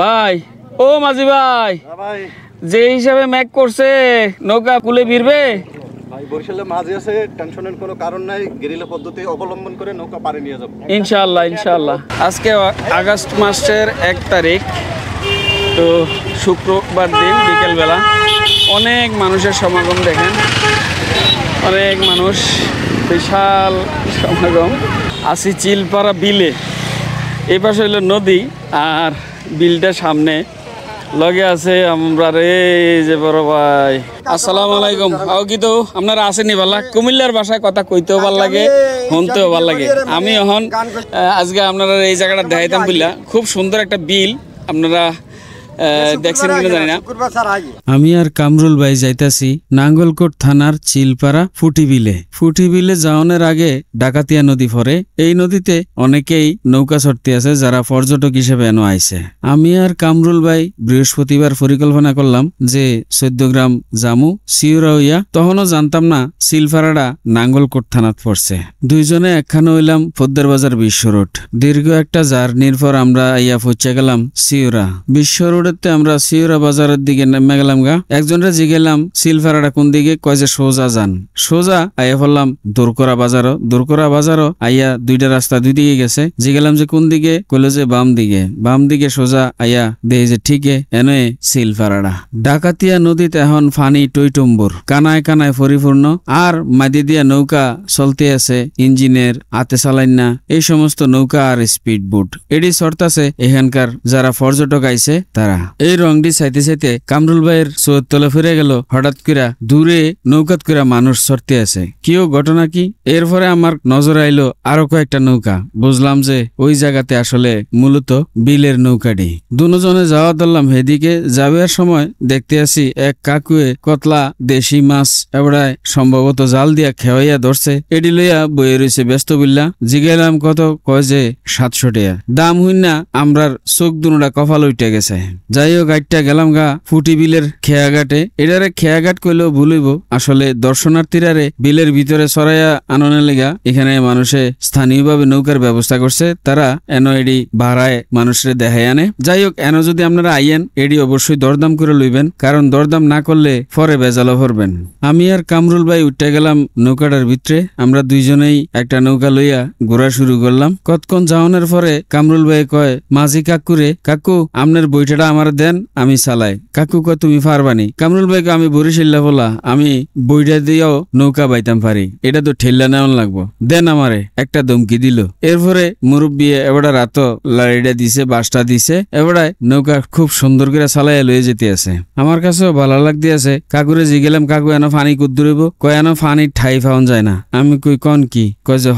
ভাই ও মাঝি ভাই ভাই যে হিসাবে ম্যাক করছে নৌকা কুলে ভিড়বে ভাই বরিশালে মাঝে আছে টেনশনের কোনো কারণ নাই গেরিলা পদ্ধতি অবলম্বন করে নৌকা পারে নিয়ে যাব ইনশাআল্লাহ ইনশাআল্লাহ আজকে আগস্ট মাসের 1 তারিখ তো শুক্রবার দিন বিকেলবেলা অনেক মানুষের সমাগম দেখেন অনেক মানুষ বিশাল সমাগম আসি চিলপাড়া বিলে এই পাশে হইল নদী আর বিলটা সামনে লগে আছে আমরা রে যে বড় ভাই আসসালামু আলাইকুম আও কি তো আপনারা আসেনি ভালো কুমিল্লার ভাষায় কথা কইতেও ভালো লাগে শুনতেও ভালো লাগে আমি এখন আজকে আপনারা এই জায়গাটা দেখাইতাম বুঝলা খুব সুন্দর একটা বিল আপনারা দেখছেন কিনা জানি না আমি আর কামরুল ভাই যাইতাছি নাঙ্গলকোট থানার চিলপাড়া ফুটিবিলে যাওয়ানোর আগে ডাকাতিয়া নদী পড়ে এই নদীতে অনেকেই নৌকা চড়তে আছে যারা পর্যটক হিসেবে এনো আইছে আমি আর কামরুল ভাই বৃহস্পতিবার পরিকল্পনা করলাম যে 14 গ্রাম জামু সিউরা হইয়া তখনও জানতাম না চিলপাড়াটা নাঙ্গলকোট থানাত পড়ছে দুইজনে একখানে হইলাম ফদ্দের বাজার বিশ্ব রোড দীর্ঘ একটা জার্নির পর আমরা ইয়া পৌঁছে গেলাম সিউরা বিশ্ব রোড আমরা সিউরা বাজারের দিকে নেমে গেলাম গা একজনরে জিগেলাম চিলপাড়াটা কোন দিকে কয় যে সোজা যান সোজা আইয়া পড়লাম দোরকরা বাজারও আইয়া দুইটা রাস্তা দুই দিকে গেছে জিগেলাম যে কোন দিকে কইলো যে বাম দিকে সোজা আইয়া দেই যে ঠিকে এনে চিলপাড়াটা ডাকাতিয়া নদীতে এখন ফানি টইটম্বুর কানায় পরিপূর্ণ আর মাদি দিয়া নৌকা চলতে আছে ইঞ্জিনের হাতে চালাইন না এই সমস্ত নৌকা আর স্পিড বোট এডি চড়তাছে এখানকার যারা পর্যটক আইছে তারা এই রংটি চাইতে চাইতে কামরুল ভাইয়ের চোয়ের তলে ফিরে গেল হঠাৎ করে দূরে নৌকাত করে মানুষ চড়তে আছে কিও ঘটনা কি এরপরে আমার নজর আইলো আরো কয়েকটা নৌকা বুঝলাম যে ওই জায়গাতে আসলে মূলত বিলের নৌকাটি দুজনে যাওয়া ধরলাম হেদিকে যাওয়ার সময় দেখতে আসি এক কাকুয়ে কতলা দেশি মাছ এবারে সম্ভবত জাল দিয়া খেওয়াইয়া ধরছে এডি লইয়া বইয়ে রয়েছে ব্যস্ত বিল্লা জিগেলাম কত কয় যে 700 টাকা দাম হইন না আমরার চোখ দুটা কপাল উঠে গেছে যাই হোক গাইডটা গেলাম গা ফুটি বিলের খেয়াঘাটে এটারে খেয়াঘাট কইলেও ভুলইব আসলে দর্শনার্থীরারে বিলের ভিতরে সরাইয়া আননের লেগা এখানে মানুষে স্থানীয়ভাবে নৌকার ব্যবস্থা করছে তারা এনো এডি ভাড়ায় মানুষের দেখাই আনে যাই হোক এনো যদি আপনারা আইয়েন এডি অবশ্যই দরদাম করে লইবেন কারণ দরদাম না করলে পরে বেজালো ভরবেন আমি আর কামরুল ভাই উঠে গেলাম নৌকাটার ভিতরে আমরা দুইজনেই একটা নৌকা লইয়া ঘোরা শুরু করলাম কতক্ষণ যাওয়ানোর পরে কামরুল ভাই কয় মাঝি কাকু আপনার বইটাটা আমার দেন আমি চালাই কাকু কয় তুমি পারবানি কামরুল ভাইকে আমি বরিশাল্লা বলা আমি বইটা দিয়েও নৌকা বাইতাম পারি এটা তো ঠেল্লা নেওয়ান লাগবো দেন আমারে একটা দমকি দিল এরপরে মুরব্বী এবারে রাত লাড়িটা দিছে বাসটা দিছে এবারে নৌকা খুব সুন্দর করে চালাইয়া লয়ে যেতে আছে আমার কাছেও ভালো লাগতে আছে কাকুরে জিগেলাম কাকু এনো ফানি কুদ্দুরিব কয় এনো ফানি ঠাই পাওয়া যায় না আমি কই কন কি কয় যে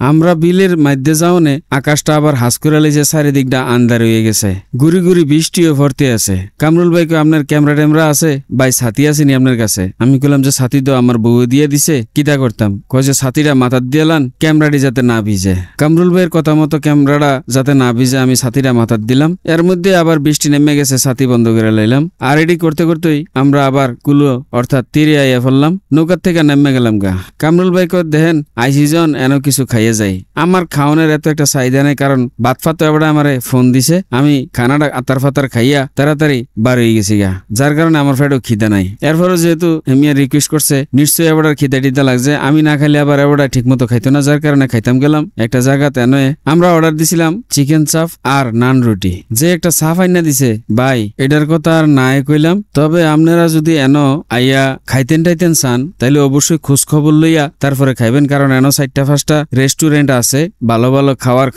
আমরা বিলের মধ্যে যাওনে আকাশটা আবার হাস করে লেছে চারিদিকটা আন্ধার হয়ে গেছে গুড়ি বৃষ্টিও ভরতে আছে কামরুল ভাই কয় আপনার ক্যামেরা ট্যামেরা আছে ভাই ছাতি আসেনি আপনার কাছে আমি কইলাম যে ছাতি তো আমার বউ দিয়ে দিছে কিতা করতাম কয় যে ছাতিটা মাথার দিলাম ক্যামেরাটি যাতে না ভিজে কামরুল ভাইয়ের কথা মতো ক্যামেরাটা যাতে না ভিজে আমি ছাতিটা মাথার দিলাম এর মধ্যে আবার বৃষ্টি নেমে গেছে ছাতি বন্ধ করে লাইলাম আর এডি করতেই আমরা আবার কুলো অর্থাৎ তীরে আইয়া ফেললাম নৌকার থেকে নেমে গেলাম গা কামরুল ভাই কয় দেখেন আইসিজন এনো কিছু খাইয়ে যাই আমার খাওয়ানোর এত একটা চাহিদা নেই কারণ বাত ফাত এবার আমারে ফোন দিছে আমি খানাটা আতার ফাতার খাইয়া তাড়াতাড়ি বার হয়ে গেছি গা যার কারণে আমার ফেটেও খিদা নাই এরপরও যেহেতু হেমিয়া রিকোয়েস্ট করছে নিশ্চয়ই এবার খিদা টিদা লাগছে আমি না খাইলে আবার এবার ঠিক মতো খাইতো না যার কারণে খাইতাম গেলাম একটা জায়গাতে নয় আমরা অর্ডার দিছিলাম চিকেন চাপ আর নান রুটি যে একটা চাপ আইনা দিছে ভাই এটার কথা আর নাই কইলাম তবে আপনারা যদি এনো আইয়া খাইতেন টাইতেন চান তাইলে অবশ্যই খোঁজ খবর লইয়া তারপরে খাইবেন কারণ এনো 4-5টা রেস্টুরেন্ট আছে ভালো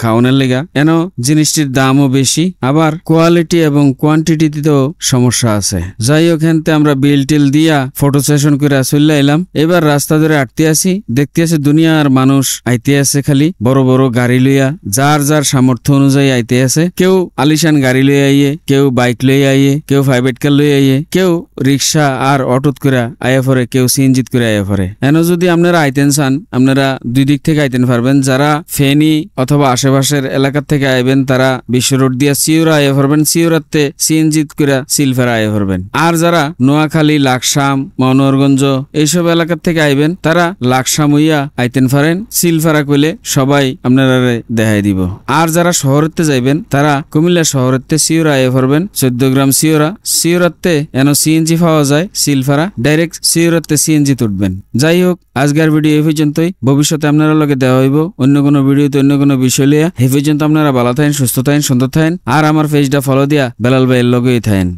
খাওয়ানোর লেগা এনো জিনিসটির দামও বেশি আবার কোয়ালিটি এবং কোয়ান্টিটিতেও সমস্যা আছে যাই হোক হেনতে আমরা বিল টিল দিয়া ফটো সেশন করে চলে এলাম এবার রাস্তা ধরে আটতে আসি দেখতে আছে দুনিয়ার মানুষ আইতে আছে খালি বড় গাড়ি লইয়া যার সামর্থ্য অনুযায়ী আইতে আছে কেউ আলিশান গাড়ি লই আইয়ে কেউ বাইক লই আইয়ে কেউ প্রাইভেট কার লই আইয়ে কেউ রিক্সা আর অটোত করে আয়া পরে কেউ সিএনজিত করে আয়া পরে এনো যদি আপনারা আইতেন চান আপনারা দুই দিক থেকে আইতেন পারবেন যারা ফেনী অথবা আশেপাশের এলাকা থেকে আইবেন তারা বিশ্ব রোড দিয়া সিউরা আয়া পড়বেন সিউরাতে সিএনজি করে সিলফারা আয় করবেন। আর যারা নোয়াখালী, লাকসাম, মনোহরগঞ্জ এইসব এলাকার থেকে আইবেন তারা লাকসাম হইয়া আইতেন পারেন, সিলফারা কইলে সবাই আপনারা দেখাই দিব। আর যারা শহরেতে যাইবেন তারা কুমিল্লা শহরেতে সিওরা আয় করবেন, 14 গ্রাম সিওরাতে এন সিএনজি পাওয়া যায়, সিলফারা ডাইরেক্ট সিওরাতে সিএনজি তুটবেন। যাই হোক, আজকের ভিডিও এই পর্যন্তই। ভবিষ্যতে আপনারা লগে দেওয়া হইব অন্য কোনো ভিডিওতে অন্য কোনো বিষয় লিয়া। এই পর্যন্ত আপনারা ভালো থাকেন, সুস্থ থাকেন, সুন্দর থাকেন। আর আমার পেজটা ফলো দিয়া বেলাল ভাইয়ের লগেই থাকেন।